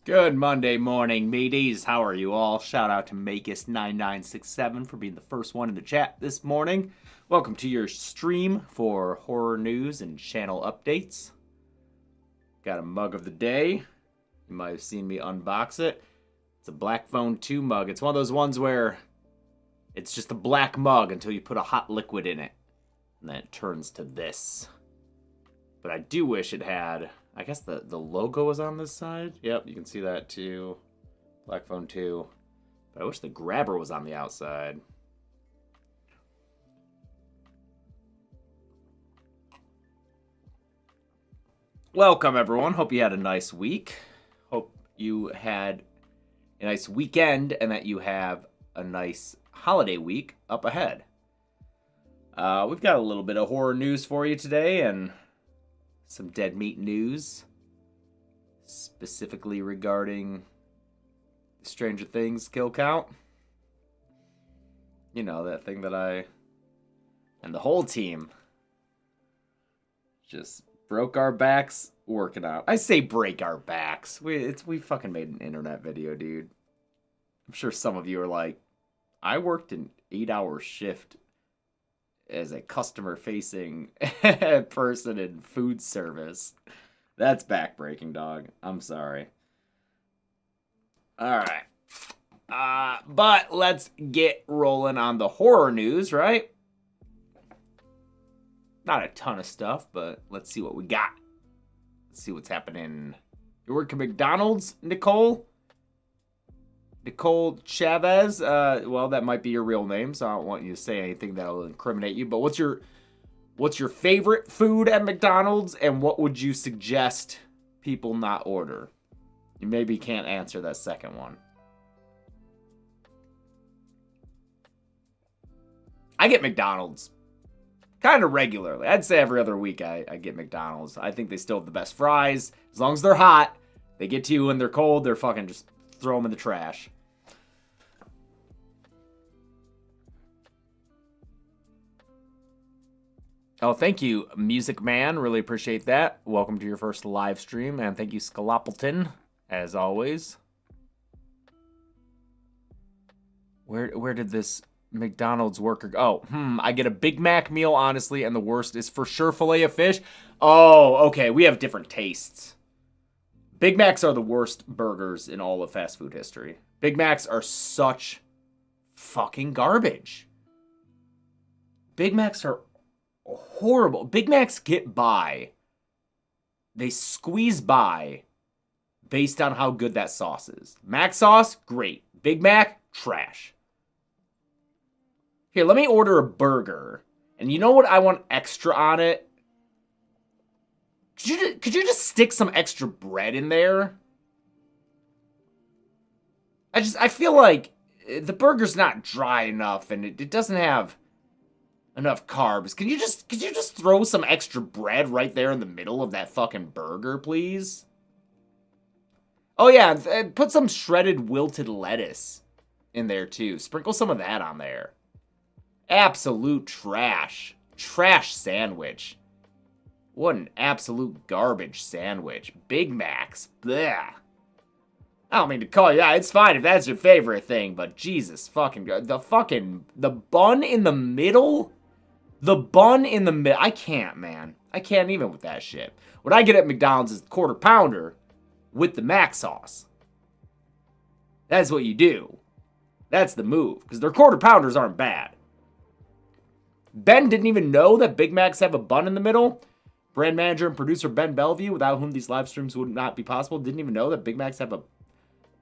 Good Monday morning, mateys. How are you all? Shout out to Makis9967 for being the first one in the chat this morning. Welcome to your stream for horror news and channel updates. Got a mug of the day. You might have seen me unbox it. It's a Black Phone 2 mug. It's one of those ones where it's just a black mug until you put a hot liquid in it. And then it turns to this. But I do wish it had... I guess the logo was on this side. Yep, you can see that too. Black Phone 2. But I wish the grabber was on the outside. Welcome, everyone. Hope you had a nice week. Hope you had a nice weekend and that you have a nice holiday week up ahead. We've got a little bit of horror news for you today and some dead meat news, specifically regarding Stranger Things kill count. You know, that thing that I and the whole team just broke our backs working out. I say break our backs. We fucking made an internet video, dude. I'm sure some of you are like, I worked an 8-hour shift as a customer-facing person in food service. That's backbreaking, dog. I'm sorry. All right. But let's get rolling on the horror news, right? Not a ton of stuff, but let's see what we got. Let's see what's happening. You work at McDonald's, Nicole? Nicole Chavez, well, that might be your real name, so I don't want you to say anything that will incriminate you. But what's your favorite food at McDonald's, and what would you suggest people not order? You maybe can't answer that second one. I get McDonald's kind of regularly. I'd say every other week I get McDonald's. I think they still have the best fries. As long as they're hot, they get to you when they're cold, they're fucking just throw them in the trash. Oh, thank you, Music Man. Really appreciate that. Welcome to your first live stream, and thank you, Scalopleton, as always. Where did this McDonald's worker go? Oh, I get a Big Mac meal, honestly, and the worst is for sure filet of fish. Oh, okay, we have different tastes. Big Macs are the worst burgers in all of fast food history. Big Macs are such fucking garbage. Big Macs are horrible. Big Macs get by. They squeeze by based on how good that sauce is. Mac sauce, great. Big Mac, trash. Here, let me order a burger. And you know what I want extra on it? Could you just stick some extra bread in there? I feel like the burger's not dry enough and it doesn't have enough carbs. Could you just throw some extra bread right there in the middle of that fucking burger, please? Oh yeah, and put some shredded wilted lettuce in there too. Sprinkle some of that on there. Absolute trash. Trash sandwich. What an absolute garbage sandwich. Big Macs. Blech. I don't mean to call you out. It's fine if that's your favorite thing, but Jesus fucking God. The bun in the middle? The bun in the middle. I can't, man. I can't even with that shit. What I get at McDonald's is the quarter pounder with the mac sauce. That's what you do. That's the move. Because their quarter pounders aren't bad. Ben didn't even know that Big Macs have a bun in the middle. Brand manager and producer Ben Bellevue, without whom these live streams would not be possible, didn't even know that Big Macs have a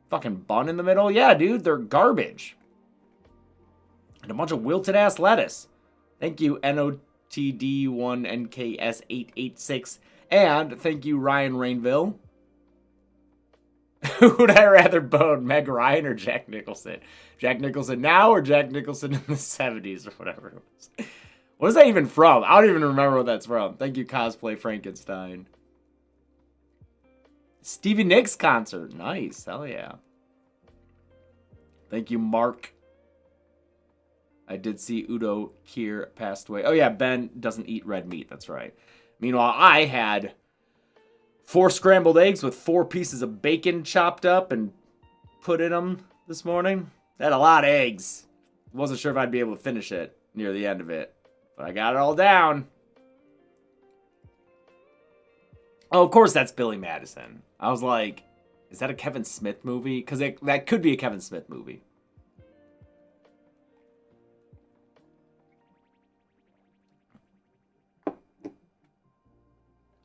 fucking bun in the middle. Yeah, dude, they're garbage. And a bunch of wilted ass lettuce. Thank you, NOTD1NKS886. And thank you, Ryan Rainville. Who would I rather bone, Meg Ryan or Jack Nicholson? Jack Nicholson now or Jack Nicholson in the 70s or whatever it was? What is that even from? I don't even remember what that's from. Thank you, Cosplay Frankenstein. Stevie Nicks concert. Nice. Hell yeah. Thank you, Mark. I did see Udo Kier passed away. Oh, yeah, Ben doesn't eat red meat. That's right. Meanwhile, I had 4 scrambled eggs with 4 pieces of bacon chopped up and put in them this morning. Had a lot of eggs. Wasn't sure if I'd be able to finish it near the end of it, but I got it all down. Oh, of course that's Billy Madison. I was like, is that a Kevin Smith movie? Because that could be a Kevin Smith movie.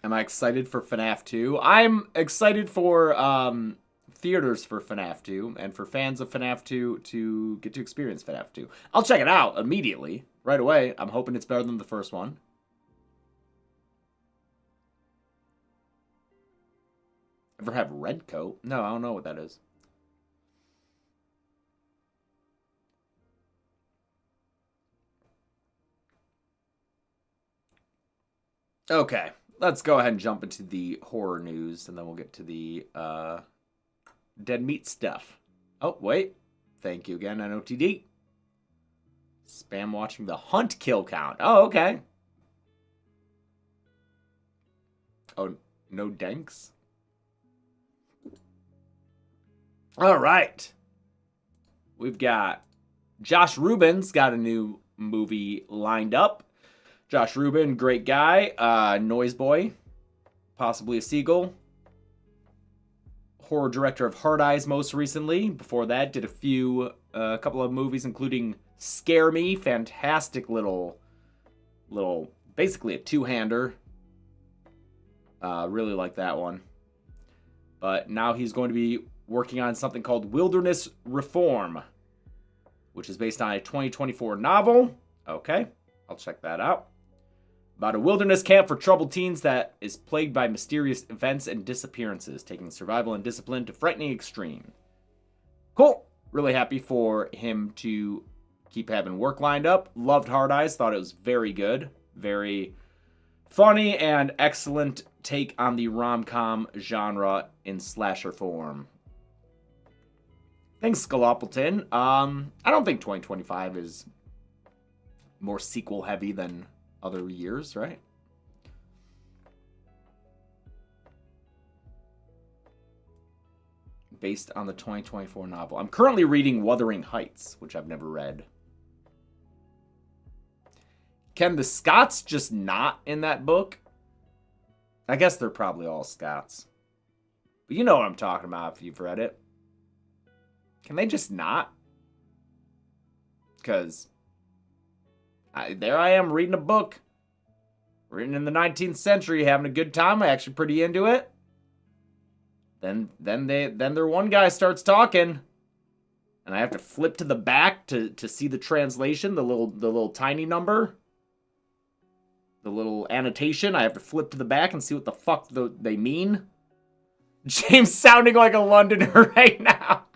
Am I excited for FNAF 2? I'm excited for theaters for FNAF 2 and for fans of FNAF 2 to get to experience FNAF 2. I'll check it out immediately, right away. I'm hoping it's better than the first one. Ever have Red Coat? No, I don't know what that is. Okay, let's go ahead and jump into the horror news, and then we'll get to the dead meat stuff. Oh, wait. Thank you again, NOTD. Spam watching the hunt kill count. Oh, okay. Oh, no danks? All right. We've got Josh Rubin's got a new movie lined up. Josh Rubin, great guy. Noise Boy, possibly a seagull. Horror director of Hard Eyes most recently. Before that, did a couple of movies, including Scare Me. Fantastic little, basically a two-hander. Really like that one. But now he's going to be working on something called Wilderness Reform, which is based on a 2024 novel. Okay, I'll check that out. About a wilderness camp for troubled teens that is plagued by mysterious events and disappearances, taking survival and discipline to frightening extreme. Cool. Really happy for him to keep having work lined up. Loved Hard Eyes. Thought it was very good. Very funny and excellent take on the rom-com genre in slasher form. Thanks, Scaloppleton. I don't think 2025 is more sequel-heavy than other years, right? Based on the 2024 novel. I'm currently reading Wuthering Heights, which I've never read. Can the Scots just not in that book? I guess they're probably all Scots. But you know what I'm talking about if you've read it. Can they just not? Because there I am reading a book written in the 19th century, having a good time. I'm actually pretty into it. Then their one guy starts talking, and I have to flip to the back to see the translation, the little tiny number, the little annotation. I have to flip to the back and see what the fuck they mean. James sounding like a Londoner right now.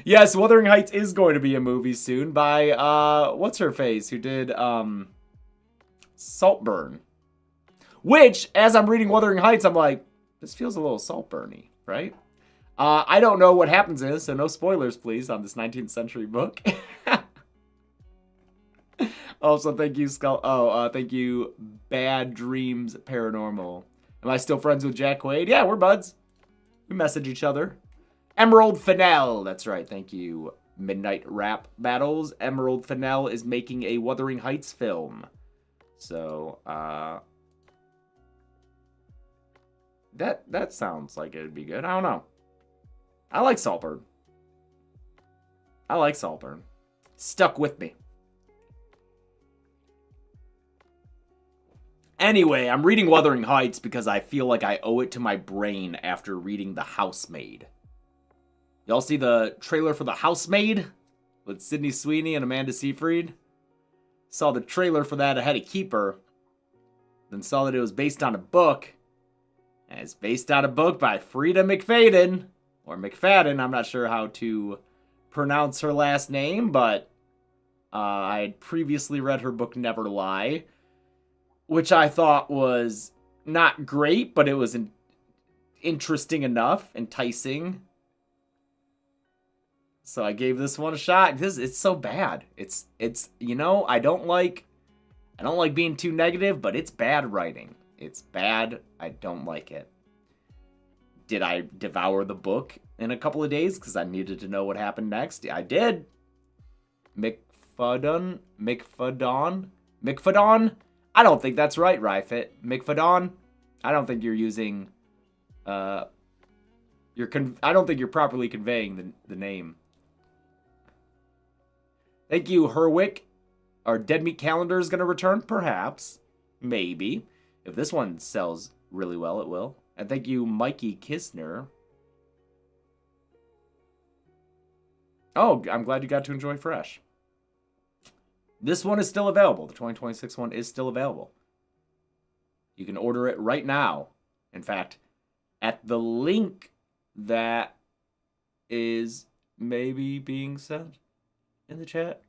Yes, Wuthering Heights is going to be a movie soon by, what's her face, who did, Saltburn. Which, as I'm reading Wuthering Heights, I'm like, this feels a little Saltburny, right? I don't know what happens in this, so no spoilers, please, on this 19th century book. Also, thank you, thank you, Bad Dreams Paranormal. Am I still friends with Jack Quaid? Yeah, we're buds. We message each other. Emerald Fennell, that's right, thank you. Midnight Rap Battles. Emerald Fennell is making a Wuthering Heights film. So, that sounds like it'd be good. I don't know. I like Saltburn. Stuck with me. Anyway, I'm reading Wuthering Heights because I feel like I owe it to my brain after reading The Housemaid. Y'all see the trailer for The Housemaid with Sydney Sweeney and Amanda Seyfried? Saw the trailer for that ahead of Keeper. Then saw that it was based on a book. And it's based on a book by Frida McFadden. Or McFadden, I'm not sure how to pronounce her last name, but I had previously read her book Never Lie, which I thought was not great, but it was interesting enough, enticing. So I gave this one a shot. It's so bad. It's I don't like I don't like being too negative, but it's bad writing. It's bad. I don't like it. Did I devour the book in a couple of days because I needed to know what happened next? I did. McFadden? I don't think that's right, Ryfit. McFadden? I don't think you're using... I don't think you're properly conveying the name. Thank you, Herwick. Our Dead Meat calendar is going to return? Perhaps. Maybe. If this one sells really well, it will. And thank you, Mikey Kisner. Oh, I'm glad you got to enjoy Fresh. This one is still available. The 2026 one is still available. You can order it right now. In fact, at the link that is maybe being sent in the chat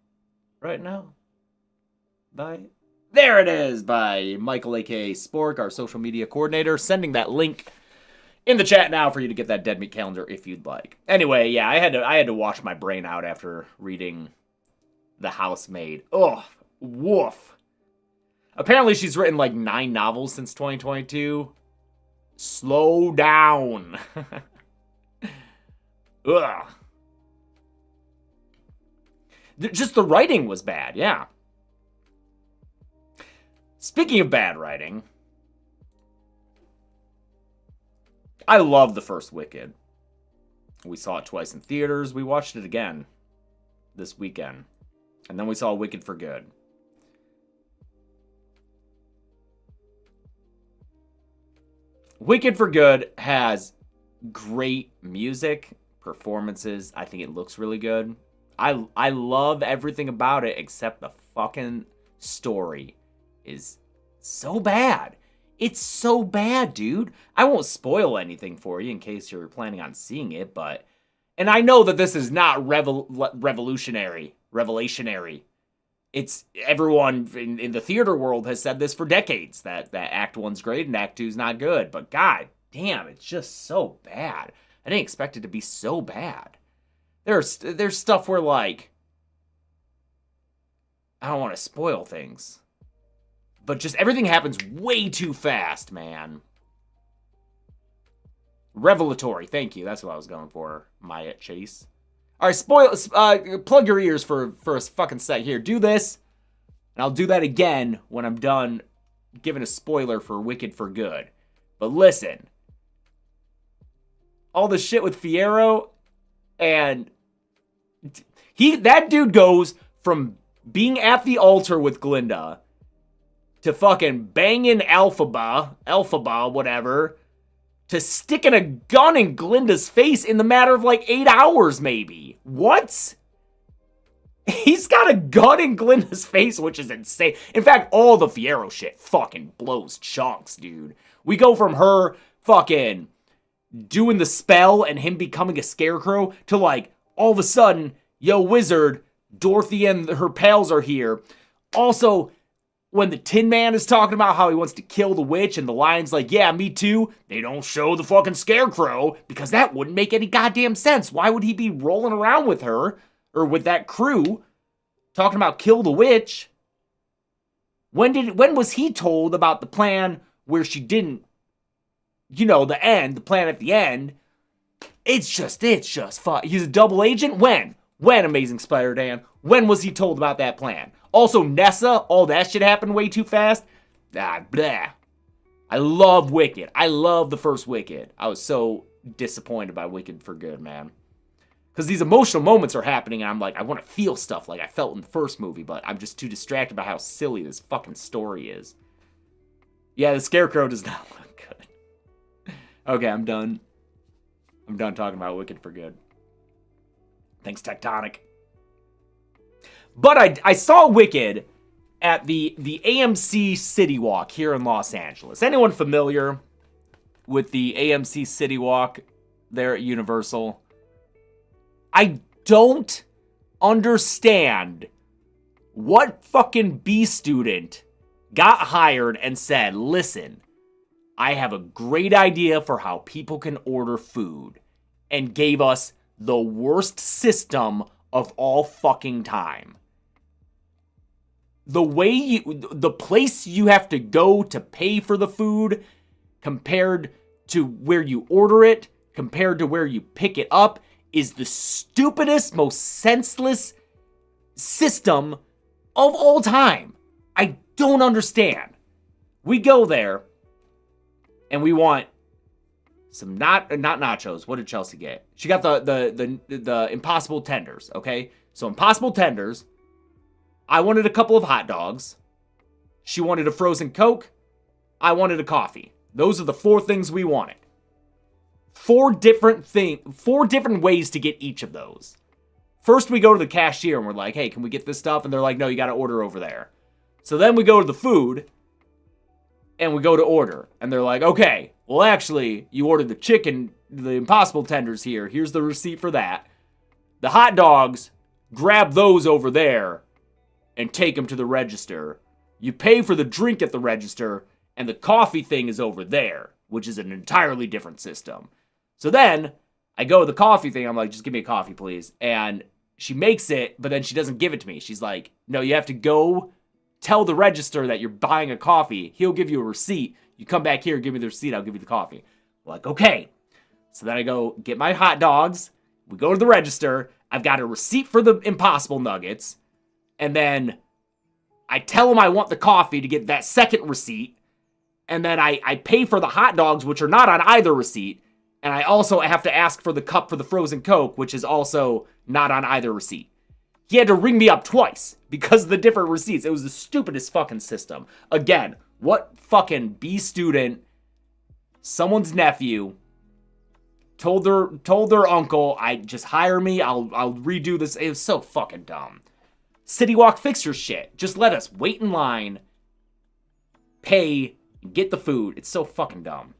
right now. There it is, by Michael, a.k.a. Spork, our social media coordinator, sending that link in the chat now for you to get that Dead Meat calendar if you'd like. Anyway, yeah, I had to wash my brain out after reading The Housemaid. Ugh, woof. Apparently she's written like 9 novels since 2022. Slow down. Ugh. Just the writing was bad, yeah. Speaking of bad writing, I love the first Wicked. We saw it twice in theaters. We watched it again this weekend. And then we saw Wicked for Good. Wicked for Good has great music, performances. I think it looks really good. I love everything about it except the fucking story is so bad. It's so bad, dude. I won't spoil anything for you in case you're planning on seeing it, but... And I know that this is not revelationary. It's everyone in the theater world has said this for decades, that Act 1's great and Act 2's not good. But god damn, it's just so bad. I didn't expect it to be so bad. There's stuff where, like... I don't want to spoil things. But just everything happens way too fast, man. Revelatory, thank you. That's what I was going for, Maya Chase. All right, plug your ears for a fucking sec here. Do this, and I'll do that again when I'm done giving a spoiler for Wicked for Good. But listen, all the shit with Fierro, and that dude goes from being at the altar with Glinda to fucking banging Elphaba, whatever, to sticking a gun in Glinda's face in the matter of like 8 hours, maybe. What? He's got a gun in Glinda's face, which is insane. In fact, all the Fierro shit fucking blows chunks, dude. We go from her fucking doing the spell and him becoming a scarecrow to like, all of a sudden, yo, wizard, Dorothy and her pals are here. Also, when the Tin Man is talking about how he wants to kill the witch and the lion's like, yeah, me too, they don't show the fucking scarecrow because that wouldn't make any goddamn sense. Why would he be rolling around with her or with that crew talking about kill the witch? When was he told about the plan where she didn't, the plan at the end? It's just fun. He's a double agent? When, Amazing Spider-Dan? When was he told about that plan? Also, Nessa, all that shit happened way too fast. Blah. I love Wicked. I love the first Wicked. I was so disappointed by Wicked for Good, man. Because these emotional moments are happening, and I'm like, I want to feel stuff like I felt in the first movie, but I'm just too distracted by how silly this fucking story is. Yeah, the Scarecrow does not look good. Okay, I'm done. I'm done talking about Wicked for Good. Thanks, Tectonic. But I saw Wicked at the AMC City Walk here in Los Angeles. Anyone familiar with the AMC City Walk there at Universal? I don't understand what fucking B student got hired and said, listen, I have a great idea for how people can order food, and gave us the worst system of all fucking time. the place you have to go to pay for the food compared to where you order it, compared to where you pick it up, is the stupidest, most senseless system of all time. I don't understand. We go there and we want some not nachos. What did Chelsea get? She got the Impossible Tenders, okay? So Impossible Tenders. I wanted a couple of hot dogs. She wanted a frozen Coke. I wanted a coffee. Those are the 4 things we wanted. 4 different ways to get each of those. First, we go to the cashier and we're like, hey, can we get this stuff? And they're like, no, you got to order over there. So then we go to the food and we go to order. And they're like, okay, well, actually, you ordered the chicken, the Impossible Tenders here. Here's the receipt for that. The hot dogs, grab those over there and take them to the register. You pay for the drink at the register, and the coffee thing is over there, which is an entirely different system. So then I go to the coffee thing. I'm like, just give me a coffee, please. And she makes it, but then she doesn't give it to me. She's like, no, you have to go tell the register that you're buying a coffee. He'll give you a receipt. You come back here, give me the receipt. I'll give you the coffee. I'm like, okay. So then I go get my hot dogs. We go to the register. I've got a receipt for the Impossible Nuggets. And then I tell him I want the coffee to get that second receipt. And then I pay for the hot dogs, which are not on either receipt. And I also have to ask for the cup for the frozen Coke, which is also not on either receipt. He had to ring me up twice because of the different receipts. It was the stupidest fucking system. Again, what fucking B student, someone's nephew, told their uncle, I just hire me, I'll redo this. It was so fucking dumb. City Walk, fix your shit. Just let us wait in line, pay, and get the food. It's so fucking dumb.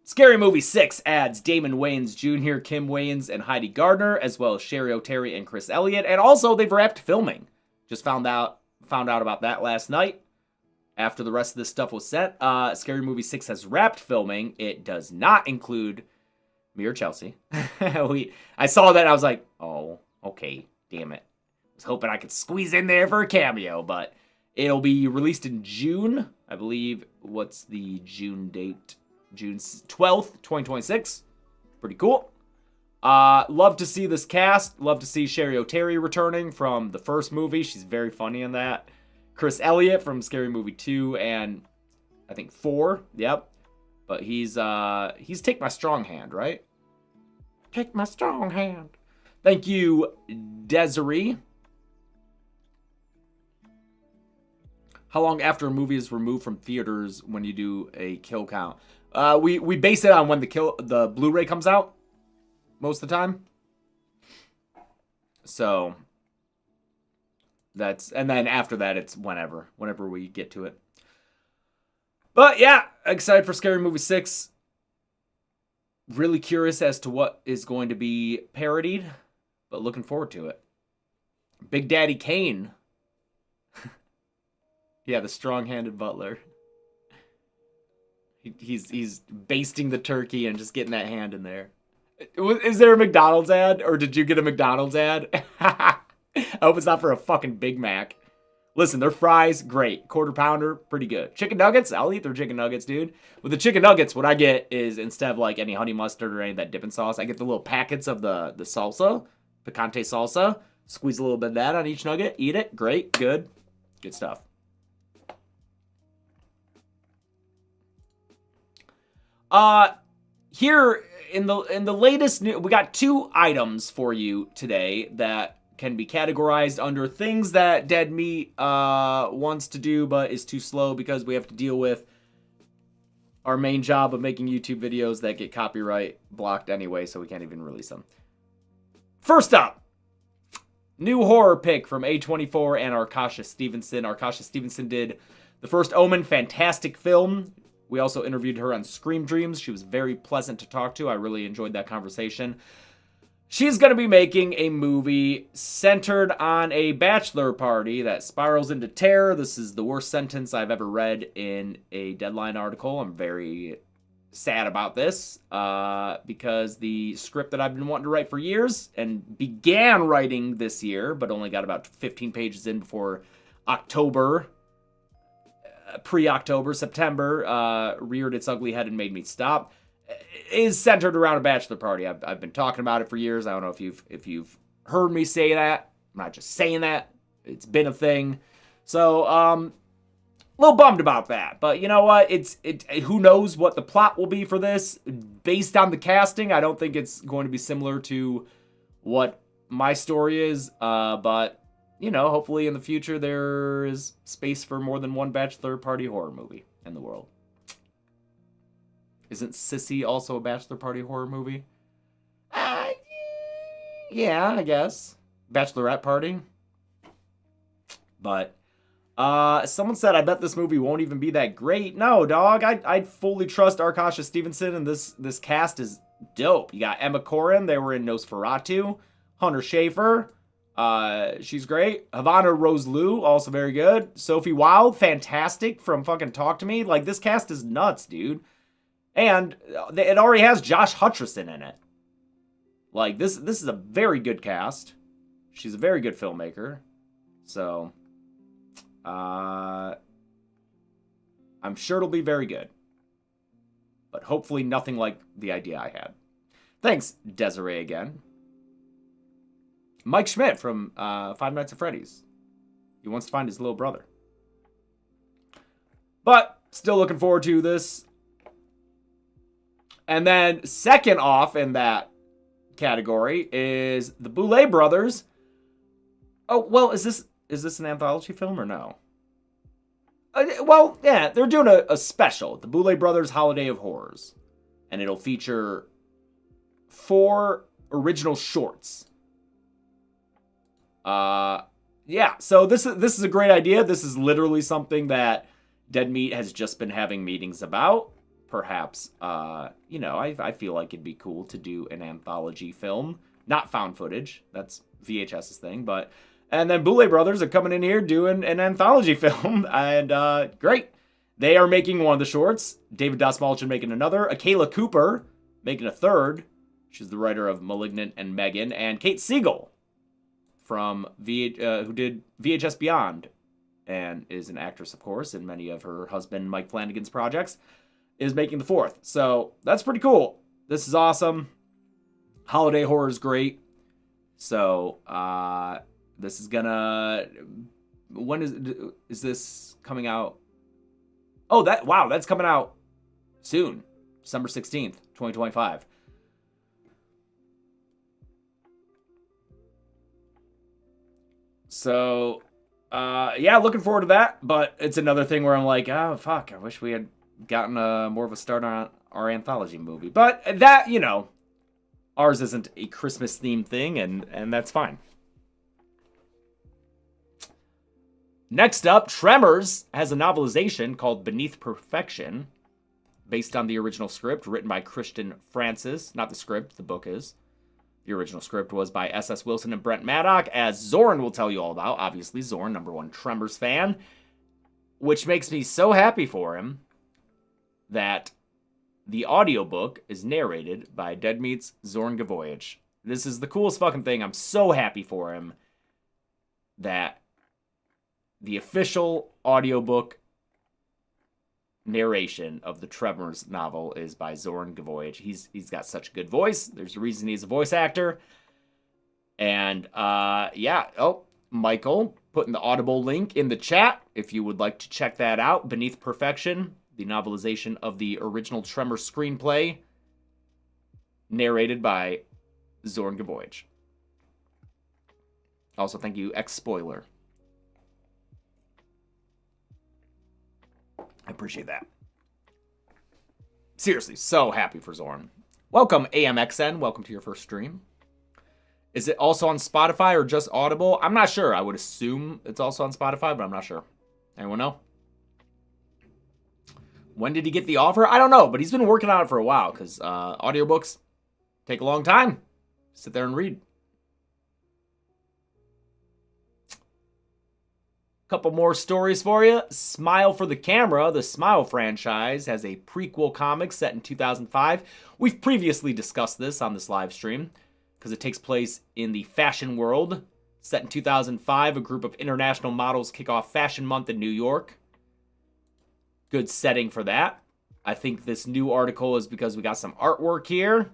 Scary Movie 6 adds Damon Wayans Jr., Kim Wayans, and Heidi Gardner, as well as Sherry O'Terry and Chris Elliott. And also, they've wrapped filming. Just found out about that last night. After the rest of this stuff was set, Scary Movie 6 has wrapped filming. It does not include me or Chelsea. I saw that and I was like, oh, okay, damn it. I was hoping I could squeeze in there for a cameo, but it'll be released in June. I believe, what's the June date? June 12th, 2026. Pretty cool. Love to see this cast. Love to see Sherry O'Terry returning from the first movie. She's very funny in that. Chris Elliott from Scary Movie 2 and I think 4. Yep. But he's Take My Strong Hand, right? Take My Strong Hand. Thank you, Desiree. How long after a movie is removed from theaters when you do a kill count? We base it on when the Blu-ray comes out most of the time. So and then after that it's whenever we get to it. But yeah, excited for Scary Movie 6. Really curious as to what is going to be parodied, but looking forward to it. Big Daddy Kane. Yeah, the strong-handed butler. He's basting the turkey and just getting that hand in there. Is there a McDonald's ad, or did you get a McDonald's ad? I hope it's not for a fucking Big Mac. Listen, their fries, great. Quarter pounder, pretty good. Chicken nuggets, I'll eat their chicken nuggets, dude. With the chicken nuggets, what I get is, instead of like any honey mustard or any of that dipping sauce, I get the little packets of the salsa, picante salsa. Squeeze a little bit of that on each nugget. Eat it. Great. Good. Good stuff. Here in the latest news, we got 2 items for you today that can be categorized under things that Dead Meat wants to do but is too slow because we have to deal with our main job of making YouTube videos that get copyright blocked anyway, so we can't even release them. First up, new horror pick from A24 and Arkasha Stevenson. Arkasha Stevenson did the first Omen, fantastic film. We also interviewed her on Scream Dreams. She was very pleasant to talk to. I really enjoyed that conversation. She's going to be making a movie centered on a bachelor party that spirals into terror. This is the worst sentence I've ever read in a Deadline article. I'm very sad about this because the script that I've been wanting to write for years and began writing this year, but only got about 15 pages in before October, pre-October, September, reared its ugly head and made me stop, is centered around a bachelor party. I've been talking about it for years. I don't know if you've heard me say that. I'm not just saying that. It's been a thing. So, a little bummed about that, but you know what? Who knows what the plot will be for this? Based on the casting, I don't think it's going to be similar to what my story is. But you know, hopefully in the future there is space for more than one bachelor party horror movie in the world. Isn't Sissy also a bachelor party horror movie? Yeah, I guess. Bachelorette party. But someone said, I bet this movie won't even be that great. No, dog. I fully trust Arkasha Stevenson, and this cast is dope. You got Emma Corrin. They were in Nosferatu. Hunter Schafer. She's great. Havana Rose Liu, also very good. Sophie Wilde, fantastic from fucking Talk to Me. Like, this cast is nuts, dude. And it already has Josh Hutcherson in it. Like, this is a very good cast. She's a very good filmmaker. So, I'm sure it'll be very good. But hopefully nothing like the idea I had. Thanks, Desiree, again. Mike Schmidt from Five Nights at Freddy's. He wants to find his little brother. But, still looking forward to this. And then, second off in that category is the Boulet Brothers. Oh, well, is this an anthology film or no? Well, yeah, they're doing a special, the Boulet Brothers Holiday of Horrors. And it'll feature 4 original shorts. Yeah, so this is a great idea. This is literally something that Dead Meat has just been having meetings about. Perhaps, you know, I feel like it'd be cool to do an anthology film. Not found footage. That's VHS's thing, but... And then Boulet Brothers are coming in here doing an anthology film, and great. They are making one of the shorts. David Dastmalchian making another. Akela Cooper making a third. She's the writer of *Malignant* and *Megan*. And Kate Siegel from who did VHS Beyond and is an actress, of course, in many of her husband Mike Flanagan's projects, is making the 4th. So that's pretty cool. This is awesome. Holiday horror is great. So, this is gonna... When is this coming out? Oh, wow, that's coming out soon. December 16th, 2025. So, yeah, looking forward to that. But it's another thing where I'm like, oh, fuck, I wish we had gotten more of a start on our anthology movie. But that, you know, ours isn't a Christmas-themed thing, and that's fine. Next up, Tremors has a novelization called Beneath Perfection, based on the original script written by Christian Francis. Not the script, the book is. The original script was by S.S. Wilson and Brent Maddock, as Zorn will tell you all about. Obviously, Zorn, #1 Tremors fan, which makes me so happy for him that the audiobook is narrated by Dead Meat's Zorn Gavoyage. This is the coolest fucking thing. I'm so happy for him that the official audiobook narration of the Tremors novel is by Zorn Gavoyage. He's got such a good voice. There's a reason he's a voice actor. And, yeah. Oh, Michael putting the Audible link in the chat if you would like to check that out. Beneath Perfection, the novelization of the original Tremors screenplay, narrated by Zorn Gavoyage. Also, thank you, X-Spoiler. I appreciate that. Seriously, so happy for Zorn. Welcome, AMXN. Welcome to your first stream. Is it also on Spotify or just Audible? I'm not sure. I would assume it's also on Spotify, but I'm not sure. Anyone know? When did he get the offer? I don't know, but he's been working on it for a while because audiobooks take a long time. Sit there and read. Couple more stories for you. Smile for the Camera, the Smile franchise, has a prequel comic set in 2005. We've previously discussed this on this live stream because it takes place in the fashion world. Set in 2005, a group of international models kick off Fashion Month in New York. Good setting for that. I think this new article is because we got some artwork here.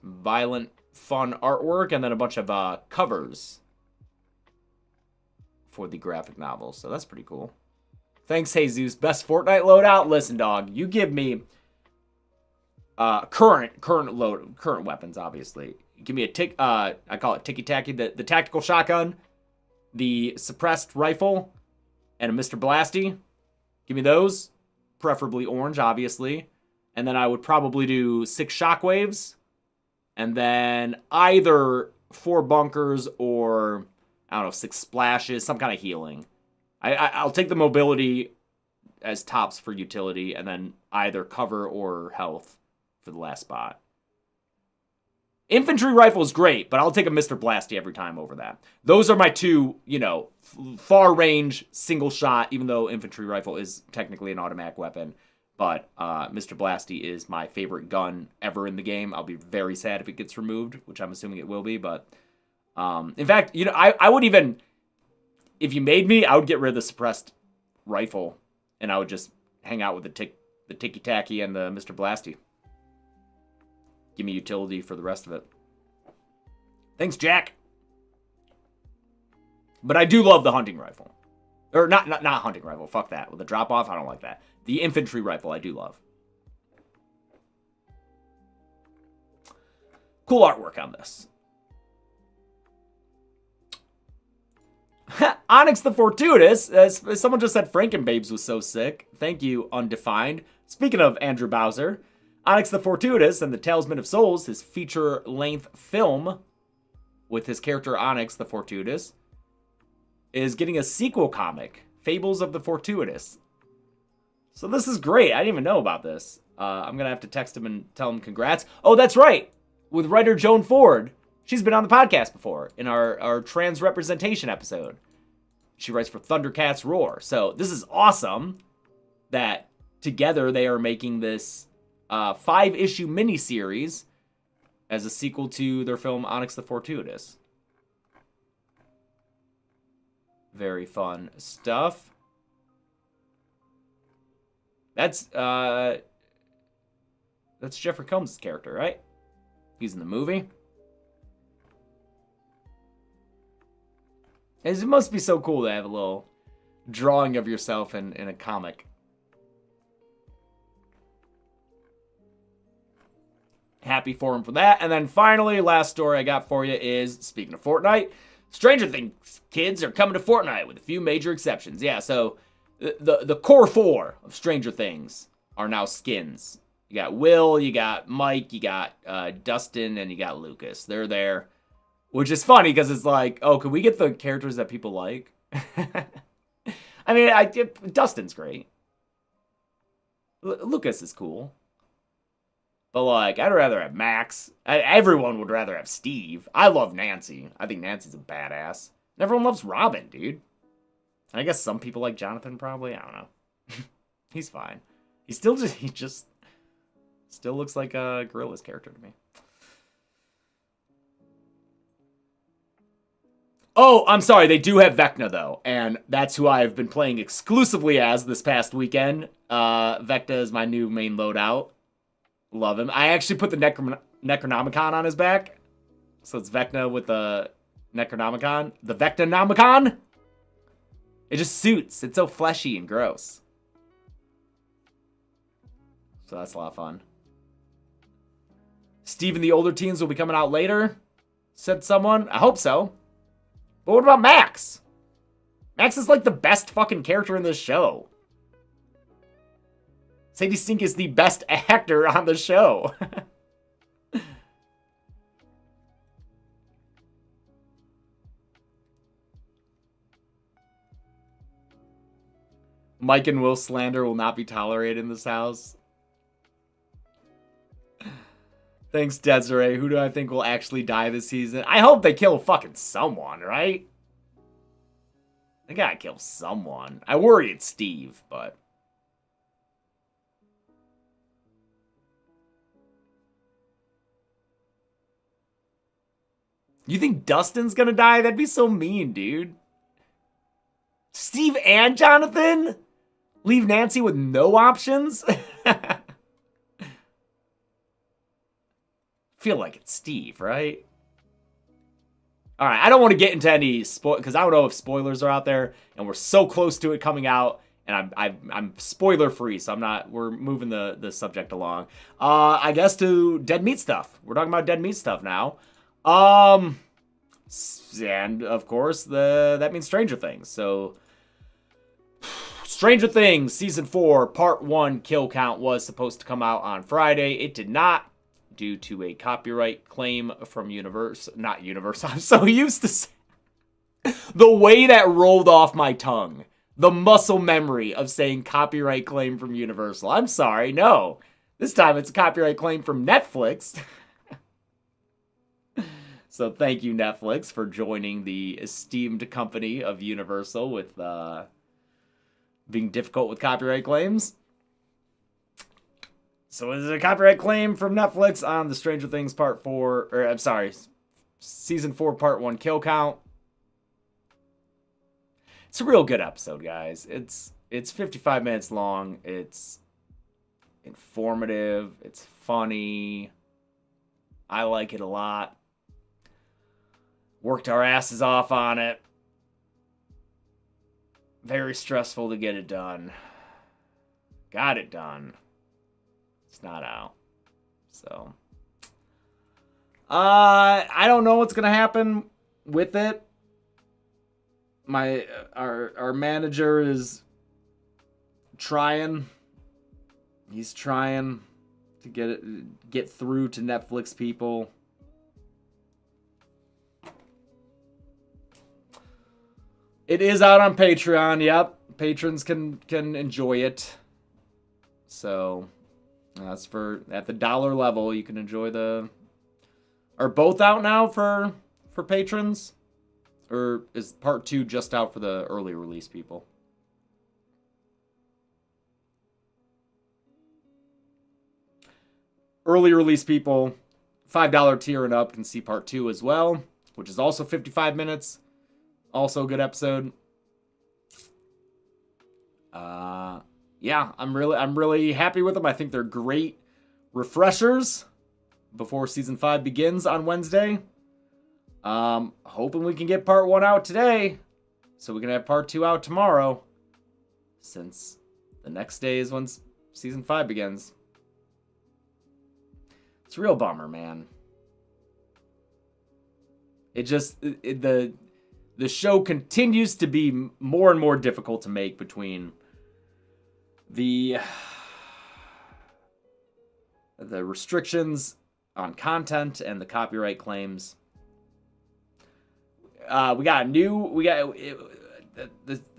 Some violent, fun artwork, and then a bunch of covers for the graphic novel. So that's pretty cool. Thanks, Jesus. Best Fortnite loadout? Listen, dog, you give me current weapons, obviously. Give me a I call it ticky-tacky, the tactical shotgun, the suppressed rifle, and a Mr. Blasty. Give me those. Preferably orange, obviously. And then I would probably do 6 shockwaves. And then either 4 bunkers or, I don't know, 6 splashes, some kind of healing. I'll take the mobility as tops for utility, and then either cover or health for the last spot. Infantry rifle is great, but I'll take a Mr. Blasty every time over that. Those are my two, far range, single shot, even though infantry rifle is technically an automatic weapon. But Mr. Blasty is my favorite gun ever in the game. I'll be very sad if it gets removed, which I'm assuming it will be. But in fact, I would even, if you made me, I would get rid of the suppressed rifle, and I would just hang out with the ticky-tacky and the Mr. Blasty. Give me utility for the rest of it. Thanks, Jack. But I do love the hunting rifle. Or not hunting rifle. Fuck that. With the drop-off, I don't like that. The infantry rifle, I do love. Cool artwork on this. Onyx the Fortuitous. Someone just said Frankenbabes was so sick. Thank you, Undefined. Speaking of Andrew Bowser, Onyx the Fortuitous and the Talisman of Souls, his feature-length film with his character Onyx the Fortuitous, is getting a sequel comic, Fables of the Fortuitous. So this is great. I didn't even know about this. I'm going to have to text him and tell him congrats. Oh, that's right. With writer Joan Ford. She's been on the podcast before in our trans representation episode. She writes for Thundercats Roar. So this is awesome that together they are making this 5-issue miniseries as a sequel to their film Onyx the Fortuitous. Very fun stuff. That's Jeffrey Combs' character, right? He's in the movie. It must be so cool to have a little drawing of yourself in a comic. Happy for him for that. And then finally, last story I got for you is, speaking of Fortnite, Stranger Things kids are coming to Fortnite with a few major exceptions. Yeah, so the core 4 of Stranger Things are now skins. You got Will, you got Mike, you got Dustin, and you got Lucas. They're there, which is funny because it's like, oh, can we get the characters that people like? I mean, Dustin's great. Lucas is cool. But, like, I'd rather have Max. Everyone would rather have Steve. I love Nancy. I think Nancy's a badass. And everyone loves Robin, dude. I guess some people like Jonathan, probably. I don't know. He's fine. He just still looks like a Gorilla's character to me. Oh, I'm sorry. They do have Vecna, though. And that's who I've been playing exclusively as this past weekend. Vecna is my new main loadout. Love him. I actually put the Necronomicon on his back. So it's Vecna with the Necronomicon. The Vecnanomicon! It just suits. It's so fleshy and gross. So that's a lot of fun. Steve and the older teens will be coming out later, said someone. I hope so. But what about Max? Max is like the best fucking character in this show. Sadie Sink is the best actor on the show. Mike and Will slander will not be tolerated in this house. Thanks, Desiree. Who do I think will actually die this season? I hope they kill fucking someone, right? I gotta kill someone. I worry it's Steve, but... You think Dustin's gonna die? That'd be so mean, dude. Steve and Jonathan? Leave Nancy with no options? Feel like it's Steve, right? All right, I don't want to get into any spoil because I don't know if spoilers are out there, and we're so close to it coming out, and I'm spoiler free, so I'm not. We're moving the subject along. I guess to dead meat stuff. We're talking about dead meat stuff now. And of course that means Stranger Things. So Stranger Things season 4 part 1 kill count was supposed to come out on Friday. It did not, due to a copyright claim from not Universe. I'm so used to the way that rolled off my tongue. The muscle memory of saying copyright claim from Universal. I'm sorry, no. This time it's a copyright claim from Netflix. So thank you, Netflix, for joining the esteemed company of Universal with being difficult with copyright claims. So is it a copyright claim from Netflix on the Stranger Things Part 4, or I'm sorry, Season 4 Part 1 kill count? It's a real good episode, guys. It's 55 minutes long. It's informative. It's funny. I like it a lot. Worked our asses off on it. Very stressful to get it done. Got it done. It's not out. So I don't know what's gonna happen with it. Our manager is trying. He's trying to get through to Netflix people. It is out on Patreon. Yep, patrons can enjoy it. So that's at the $1 level, you can enjoy the... Are both out now for patrons? Or is part 2 just out for the early release people? Early release people, $5 tier and up can see part 2 as well, which is also 55 minutes. Also a good episode. Yeah, I'm really happy with them. I think they're great refreshers before season 5 begins on Wednesday. Hoping we can get part 1 out today, so we can have part 2 out tomorrow, since the next day is when season 5 begins. It's a real bummer, man. The show continues to be more and more difficult to make between the restrictions on content and the copyright claims. The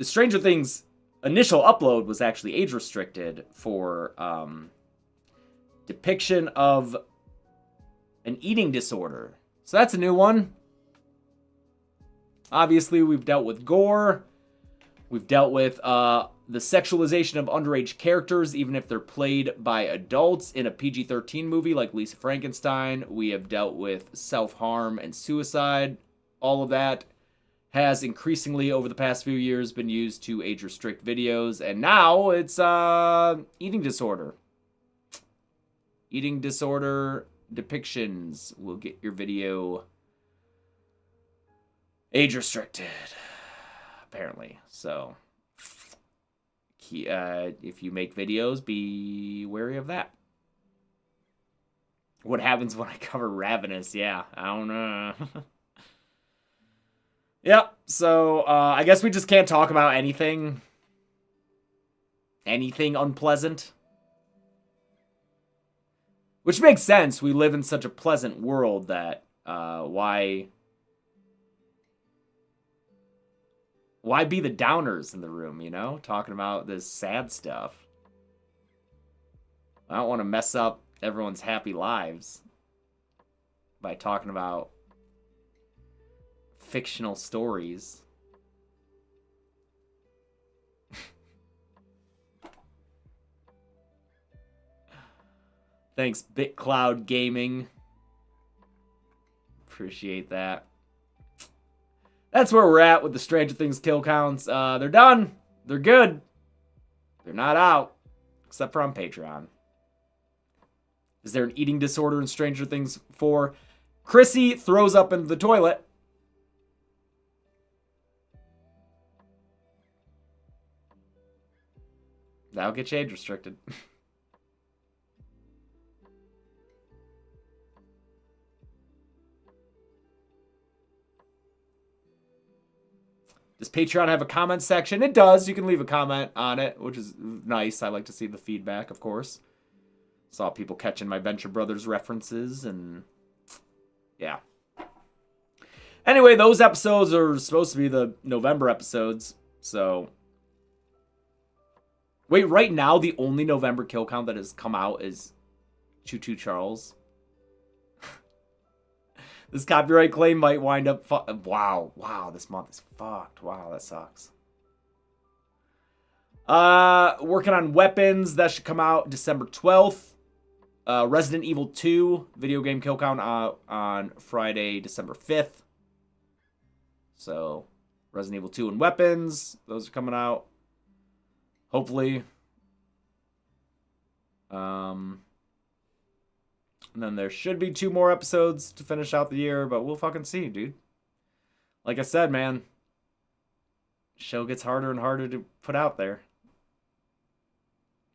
Stranger Things initial upload was actually age restricted for depiction of an eating disorder. So that's a new one. Obviously, we've dealt with gore. We've dealt with the sexualization of underage characters, even if they're played by adults in a PG-13 movie like Lisa Frankenstein. We have dealt with self-harm and suicide. All of that has increasingly, over the past few years, been used to age-restrict videos. And now it's eating disorder. Eating disorder depictions will get your video age-restricted, apparently. So, if you make videos, be wary of that. What happens when I cover Ravenous? Yeah, I don't know. Yep, so I guess we just can't talk about anything unpleasant. Which makes sense. We live in such a pleasant world that why be the downers in the room, you know? Talking about this sad stuff. I don't want to mess up everyone's happy lives by talking about fictional stories. Thanks, BitCloud Gaming. Appreciate that. That's where we're at with the Stranger Things kill counts. They're done. They're good. They're not out. Except for on Patreon. Is there an eating disorder in Stranger Things 4? Chrissy throws up into the toilet. That'll get you age restricted. Does Patreon have a comment section? It does. You can leave a comment on it, which is nice. I like to see the feedback, of course. Saw people catching my Venture Brothers references, and yeah. Anyway, those episodes are supposed to be the November episodes, so... Wait, right now, the only November kill count that has come out is Choo Choo Charles. This copyright claim might wind up... Wow, this month is fucked. Wow, that sucks. Working on weapons. That should come out December 12th. Resident Evil 2 video game kill count on Friday, December 5th. So, Resident Evil 2 and weapons. Those are coming out. Hopefully. And then there should be 2 more episodes to finish out the year, but we'll fucking see, dude. Like I said, man, show gets harder and harder to put out there.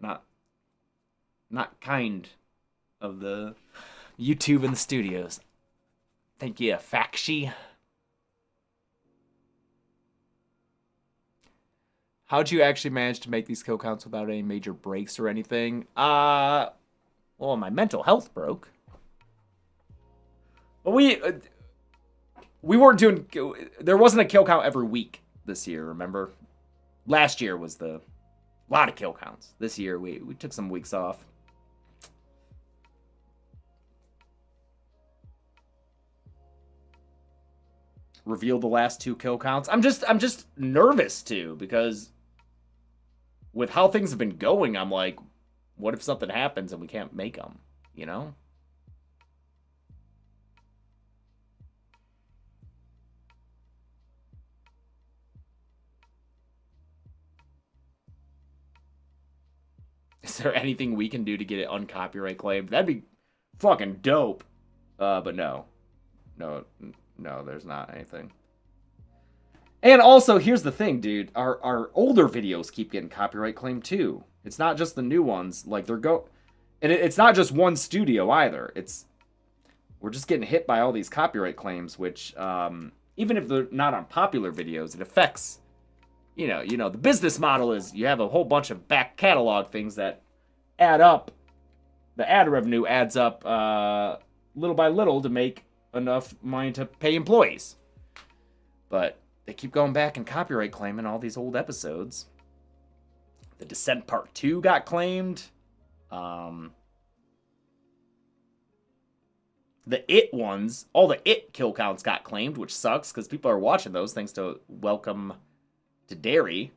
Not kind of the YouTube and the studios. Thank you, Fakshi. How'd you actually manage to make these kill counts without any major breaks or anything? Well, my mental health broke. But we weren't doing... There wasn't a kill count every week this year, remember? Last year was a lot of kill counts. This year, we took some weeks off. Reveal the last 2 kill counts. I'm just nervous, too, because... with how things have been going, I'm like, what if something happens and we can't make them, you know? Is there anything we can do to get it uncopyright claimed? That'd be fucking dope. But no, there's not anything. And also, here's the thing, dude. Our older videos keep getting copyright claimed, too. It's not just the new ones. Like, and it's not just one studio, either. We're just getting hit by all these copyright claims, which, even if they're not on popular videos, it affects, you know, the business model is you have a whole bunch of back catalog things that add up. The ad revenue adds up, little by little to make enough money to pay employees. But... they keep going back and copyright claiming all these old episodes. The Descent Part 2 got claimed. The It ones, all the It kill counts got claimed, which sucks because people are watching those thanks to Welcome to Dairy.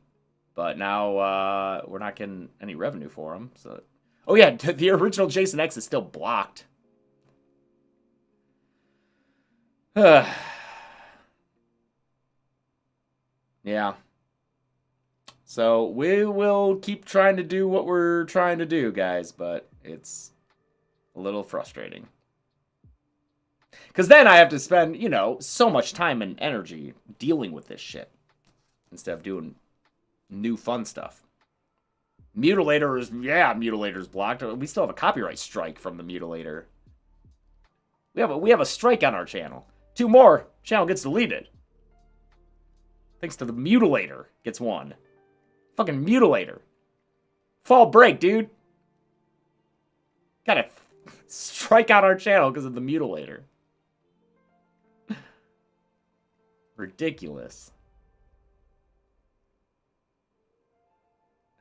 But now we're not getting any revenue for them. So, oh yeah, the original Jason X is still blocked. Yeah. So we will keep trying to do what we're trying to do, guys, but it's a little frustrating. Because then I have to spend, you know, so much time and energy dealing with this shit instead of doing new fun stuff. Mutilator's blocked. We still have a copyright strike from the Mutilator. We have a strike on our channel. 2 more, channel gets deleted. Thanks to the Mutilator gets 1. Fucking Mutilator. Fall break, dude. Gotta strike out our channel because of the Mutilator. Ridiculous.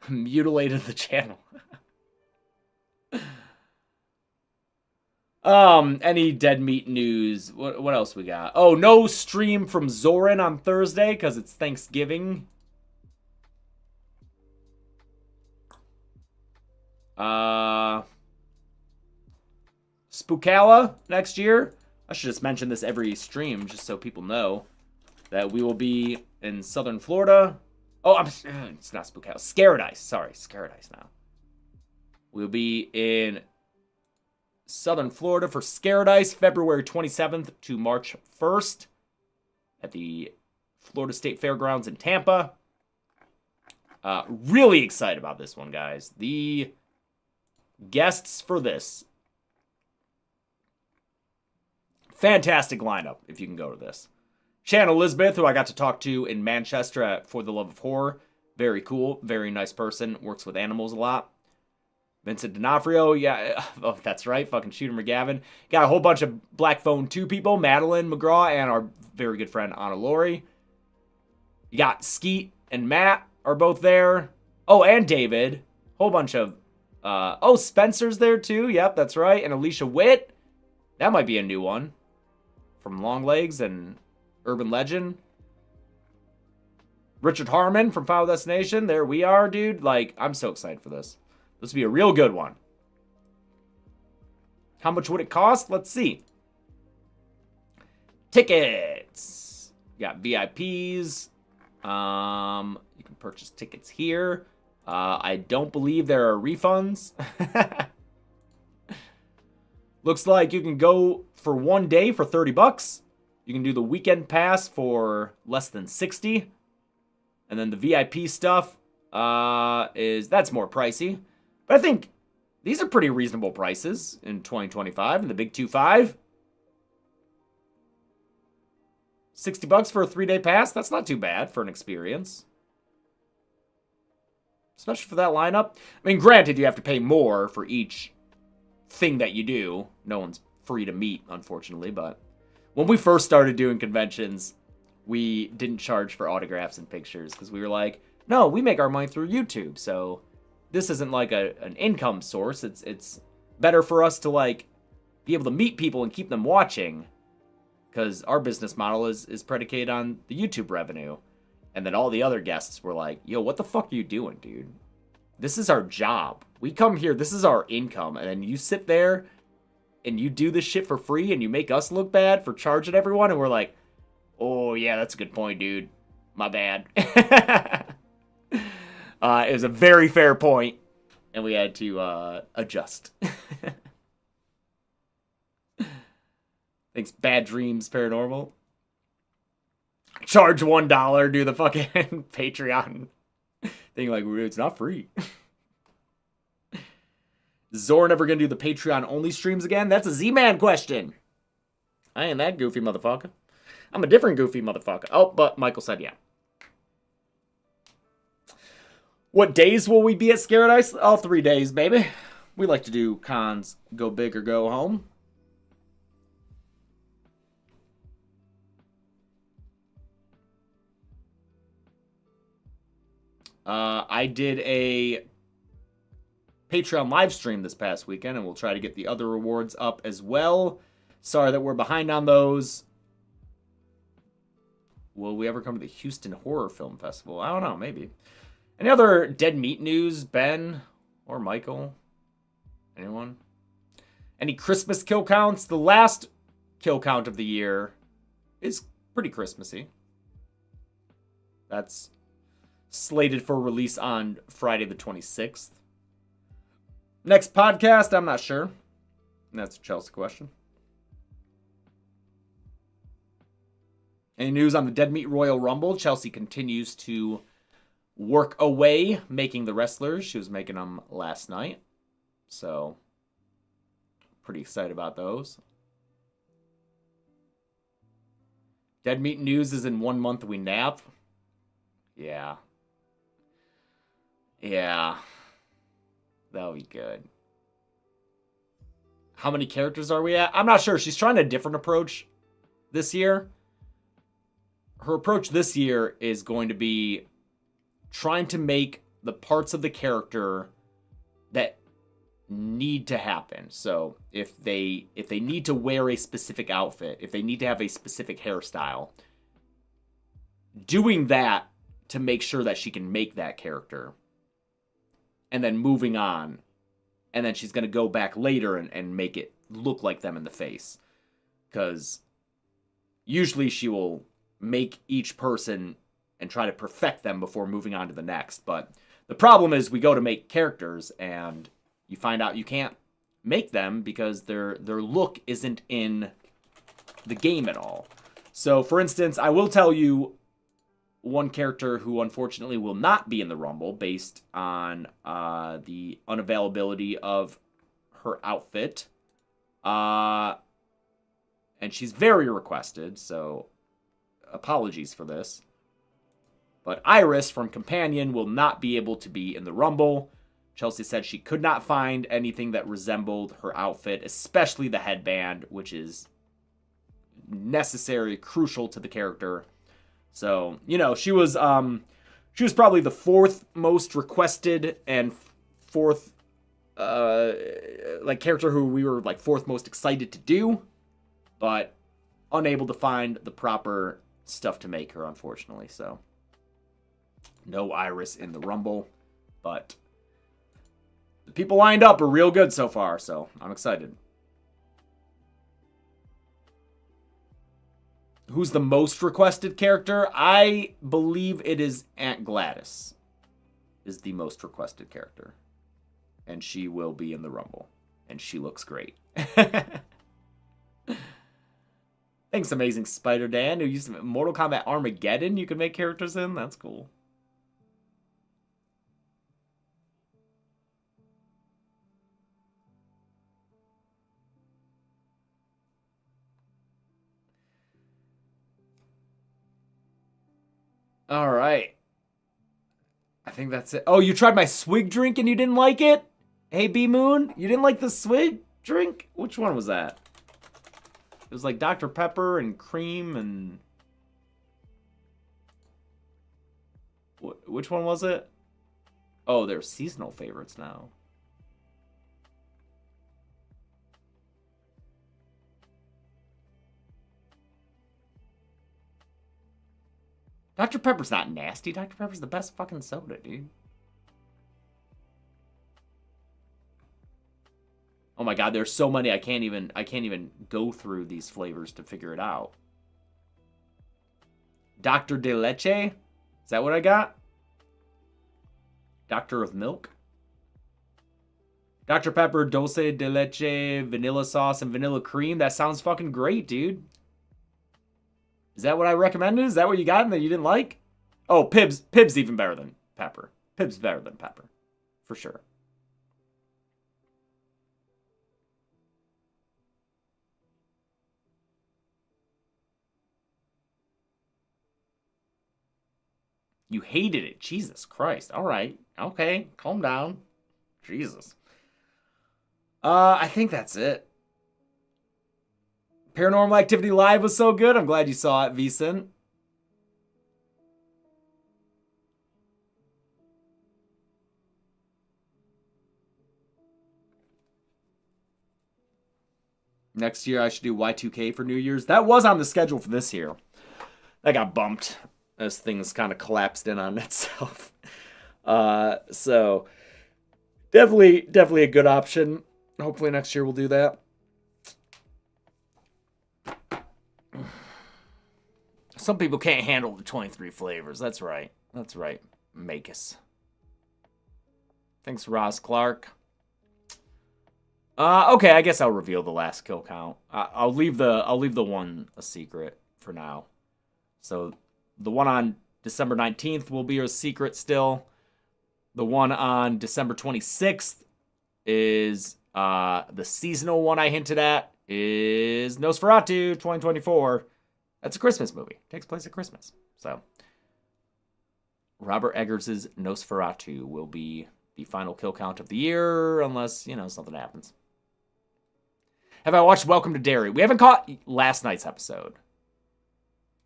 Mutilated the channel. Any dead meat news? What else we got? Oh, no stream from Zoran on Thursday because it's Thanksgiving. Spookala next year. I should just mention this every stream just so people know that we will be in Southern Florida. Oh, it's not Spookala. Scaradise. Sorry, Scaradise now. We'll be in Southern Florida for Scaradise, February 27th to March 1st at the Florida State Fairgrounds in Tampa. Really excited about this one, guys. The guests for this. Fantastic lineup if you can go to this. Shan Elizabeth, who I got to talk to in Manchester at For the Love of Horror. Very cool, very nice person. Works with animals a lot. Vincent D'Onofrio, yeah, oh, that's right, fucking Shooter McGavin. Got a whole bunch of Black Phone 2 people, Madeline McGraw and our very good friend Anna Laurie. You got Skeet and Matt are both there. Oh, and David. Whole bunch of, Spencer's there too, yep, that's right. And Alicia Witt. That might be a new one. From Long Legs and Urban Legend. Richard Harmon from Final Destination. There we are, dude. Like, I'm so excited for this. This will be a real good one. How much would it cost? Let's see. Tickets. You got VIPs. You can purchase tickets here. I don't believe there are refunds. Looks like you can go for one day for $30. You can do the weekend pass for less than $60. And then the VIP stuff that's more pricey. But I think these are pretty reasonable prices in 2025 in the Big 2-5. $60 for a 3-day pass, that's not too bad for an experience. Especially for that lineup. I mean, granted, you have to pay more for each thing that you do. No one's free to meet, unfortunately, but when we first started doing conventions, we didn't charge for autographs and pictures because we were like, no, we make our money through YouTube, so this isn't like an income source. It's better for us to like be able to meet people and keep them watching because our business model is predicated on the YouTube revenue. And then all the other guests were like, yo, what the fuck are you doing, dude? This is our job. We come here, this is our income, and then you sit there and you do this shit for free and you make us look bad for charging everyone, and we're like, oh yeah, that's a good point, dude. My bad. It was a very fair point, and we had to adjust. Thanks, Bad Dreams Paranormal. Charge $1, do the fucking Patreon thing like, it's not free. Zor never gonna do the Patreon only streams again? That's a Z-Man question. I ain't that goofy motherfucker. I'm a different goofy motherfucker. Oh, but Michael said yeah. What days will we be at Scaradise? All 3 days, baby. We like to do cons, go big or go home. I did a Patreon live stream this past weekend, and we'll try to get the other rewards up as well. Sorry that we're behind on those. Will we ever come to the Houston Horror Film Festival? I don't know, maybe. Any other dead meat news, Ben or Michael? Anyone? Any Christmas kill counts? The last kill count of the year is pretty Christmassy. That's slated for release on Friday the 26th. Next podcast, I'm not sure. That's a Chelsea question. Any news on the Dead Meat Royal Rumble? Chelsea continues to work away making the wrestlers. She was making them last night. So, pretty excited about those. Dead Meat news is in 1 month we nap. Yeah. Yeah. That'll be good. How many characters are we at? I'm not sure. She's trying a different approach this year. Her approach this year is going to be trying to make the parts of the character that need to happen. So if they need to wear a specific outfit, if they need to have a specific hairstyle, doing that to make sure that she can make that character. And then moving on. And then she's going to go back later and make it look like them in the face. Because usually she will make each person and try to perfect them before moving on to the next. But the problem is we go to make characters and you find out you can't make them because their look isn't in the game at all. So, for instance, I will tell you one character who unfortunately will not be in the Rumble based on the unavailability of her outfit. And she's very requested, so apologies for this. But Iris from Companion will not be able to be in the Rumble. Chelsea said she could not find anything that resembled her outfit, especially the headband, which is necessary, crucial to the character. So, you know, she was probably the fourth most requested and fourth character who we were like fourth most excited to do, but unable to find the proper stuff to make her, unfortunately. So no Iris in the Rumble, but the people lined up are real good so far, so I'm excited. Who's the most requested character? I believe it is Aunt Gladys is the most requested character. And she will be in the Rumble. And she looks great. Thanks, Amazing Spider Dan, who used Mortal Kombat Armageddon you can make characters in. That's cool. All right. I think that's it. Oh, you tried my swig drink and you didn't like it? Hey, B-Moon, you didn't like the swig drink? Which one was that? It was like Dr. Pepper and cream and... Which one was it? Oh, they're seasonal favorites now. Dr. Pepper's not nasty. Dr. Pepper's the best fucking soda, dude. Oh my god, there's so many I can't even go through these flavors to figure it out. Dr. de Leche? Is that what I got? Doctor of Milk? Dr. Pepper, Dulce de Leche, vanilla sauce, and vanilla cream. That sounds fucking great, dude. Is that what I recommended? Is that what you got and that you didn't like? Oh, Pib's even better than Pepper. Pib's better than Pepper. For sure. You hated it. Jesus Christ. All right. Okay. Calm down. Jesus. I think that's it. Paranormal Activity Live was so good. I'm glad you saw it, Vicent. Next year, I should do Y2K for New Year's. That was on the schedule for this year. That got bumped as things kind of collapsed in on itself. So, definitely a good option. Hopefully next year we'll do that. Some people can't handle the 23 flavors. That's right. That's right. Make us. Thanks, Ross Clark. Okay, I guess I'll reveal the last kill count. I'll leave the one a secret for now. So the one on December 19th will be a secret still. The one on December 26th is the seasonal one I hinted at is Nosferatu 2024. That's a Christmas movie. It takes place at Christmas. So Robert Eggers' Nosferatu will be the final kill count of the year, unless, something happens. Have I watched Welcome to Derry? We haven't caught last night's episode.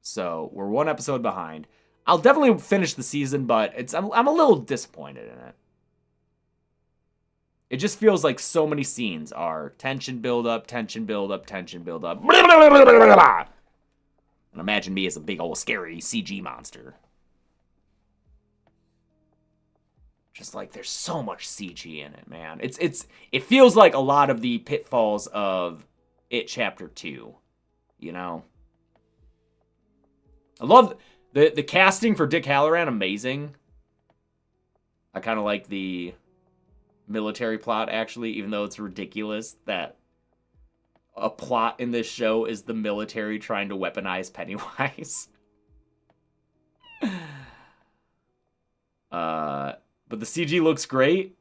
So we're one episode behind. I'll definitely finish the season, but I'm a little disappointed in it. It just feels like so many scenes are tension build up, tension build up, tension build up. And imagine me as a big old scary CG monster. Just like there's so much CG in it, man. It feels like a lot of the pitfalls of It Chapter 2, you know? I love the casting for Dick Halloran, amazing. I kind of like the military plot, actually, even though it's ridiculous that a plot in this show is the military trying to weaponize Pennywise. But the CG looks great.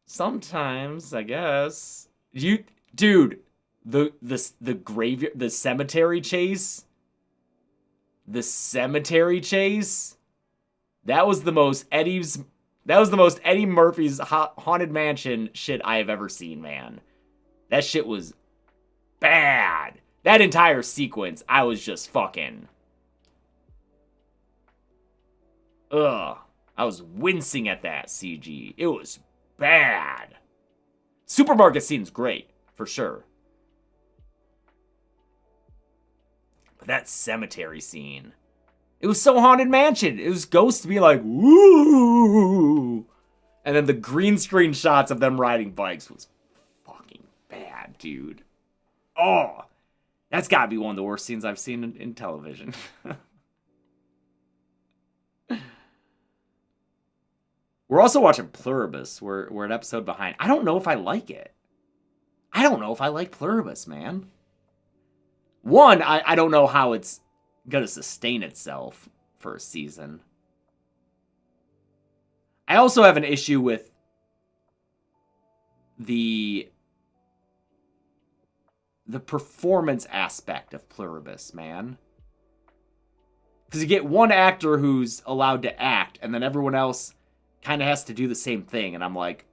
Sometimes, I guess. Dude, the graveyard, the cemetery chase. The cemetery chase. That was the most Eddie Murphy's Haunted Mansion shit I have ever seen, man. That shit was bad. That entire sequence, I was just fucking... Ugh. I was wincing at that CG. It was bad. Supermarket scene's great, for sure. But that cemetery scene... It was so Haunted Mansion. It was ghosts being like, woo! And then the green screen shots of them riding bikes was fucking bad, dude. Oh, that's gotta be one of the worst scenes I've seen in television. We're also watching Pluribus. We're an episode behind. I don't know if I like it. I don't know if I like Pluribus, man. One, I don't know how it's gonna sustain itself for a season. I also have an issue with the performance aspect of Pluribus, man. Because you get one actor who's allowed to act, and then everyone else kind of has to do the same thing, and I'm like,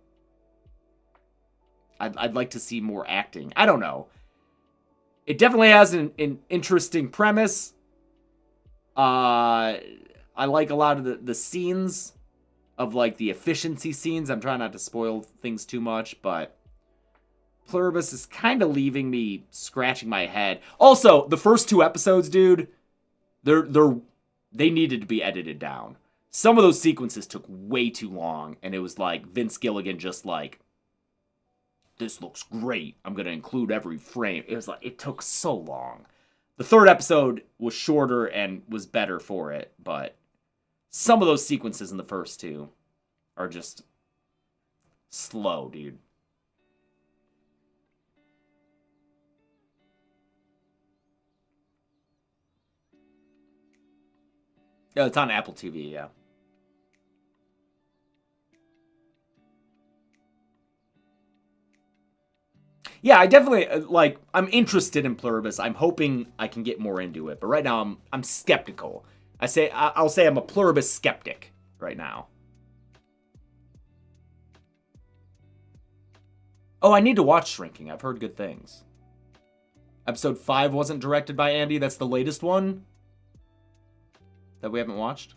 I'd like to see more acting. I don't know. It definitely has an interesting premise. I like a lot of the scenes of, like, the efficiency scenes. I'm trying not to spoil things too much, but Pluribus is kind of leaving me scratching my head. Also, the first 2 episodes, dude, they needed to be edited down. Some of those sequences took way too long, and it was like Vince Gilligan just like, this looks great. I'm going to include every frame. It was like, it took so long. The 3rd episode was shorter and was better for it, but some of those sequences in the first 2 are just slow, dude. Yeah, it's on Apple TV, yeah. Yeah, I definitely, like, I'm interested in Pluribus. I'm hoping I can get more into it. But right now, I'm skeptical. I'll say I'm a Pluribus skeptic right now. Oh, I need to watch Shrinking. I've heard good things. Episode 5 wasn't directed by Andy. That's the latest one that we haven't watched.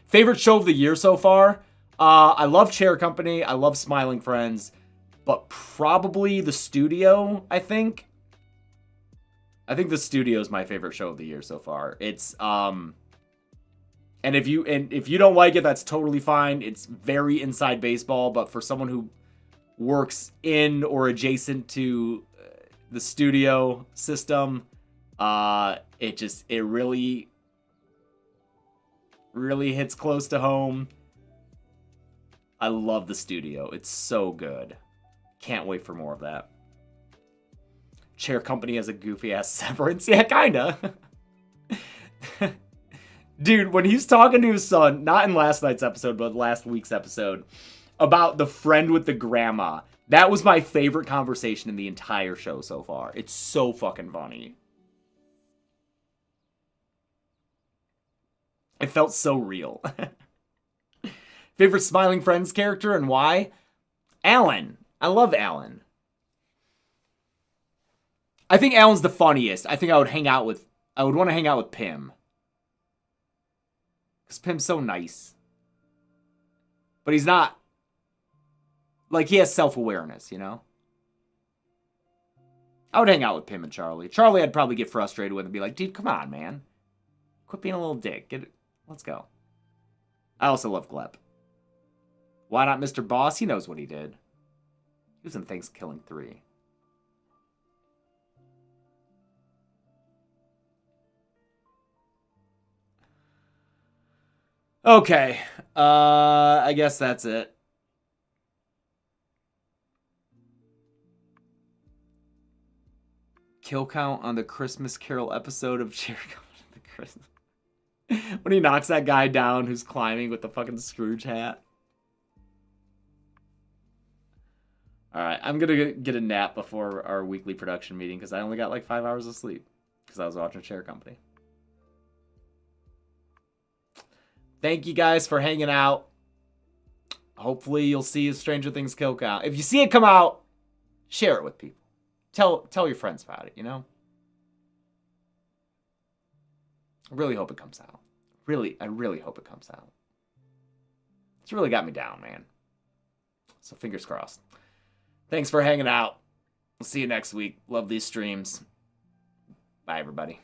Favorite show of the year so far? I love Chair Company. I love Smiling Friends. But probably The Studio, I think. I think The Studio is my favorite show of the year so far. It's and if you don't like it, that's totally fine. It's very inside baseball, but for someone who works in or adjacent to the studio system, it really hits close to home. I love The Studio. It's so good. Can't wait for more of that. Chair Company has a goofy-ass Severance. Yeah, kinda. Dude, when he's talking to his son, not in last night's episode, but last week's episode, about the friend with the grandma, that was my favorite conversation in the entire show so far. It's so fucking funny. It felt so real. Favorite Smiling Friends character and why? Alan. I love Alan. I think Alan's the funniest. I think I would want to hang out with Pim. Because Pim's so nice. But he's not, like, he has self-awareness, you know? I would hang out with Pim and Charlie. Charlie I'd probably get frustrated with and be like, dude, come on, man. Quit being a little dick. Let's go. I also love Gleb. Why not Mr. Boss? He knows what he did. He was in Thanksgiving 3. Okay. I guess that's it. Kill count on the Christmas Carol episode of Jericho. The Christmas. When he knocks that guy down who's climbing with the fucking Scrooge hat. Alright, I'm gonna get a nap before our weekly production meeting because I only got like 5 hours of sleep because I was watching Chair Company. Thank you guys for hanging out. Hopefully you'll see Stranger Things kill count. If you see it come out, share it with people. Tell your friends about it, you know? I really hope it comes out. I really hope it comes out. It's really got me down, man. So fingers crossed. Thanks for hanging out. We'll see you next week. Love these streams. Bye, everybody.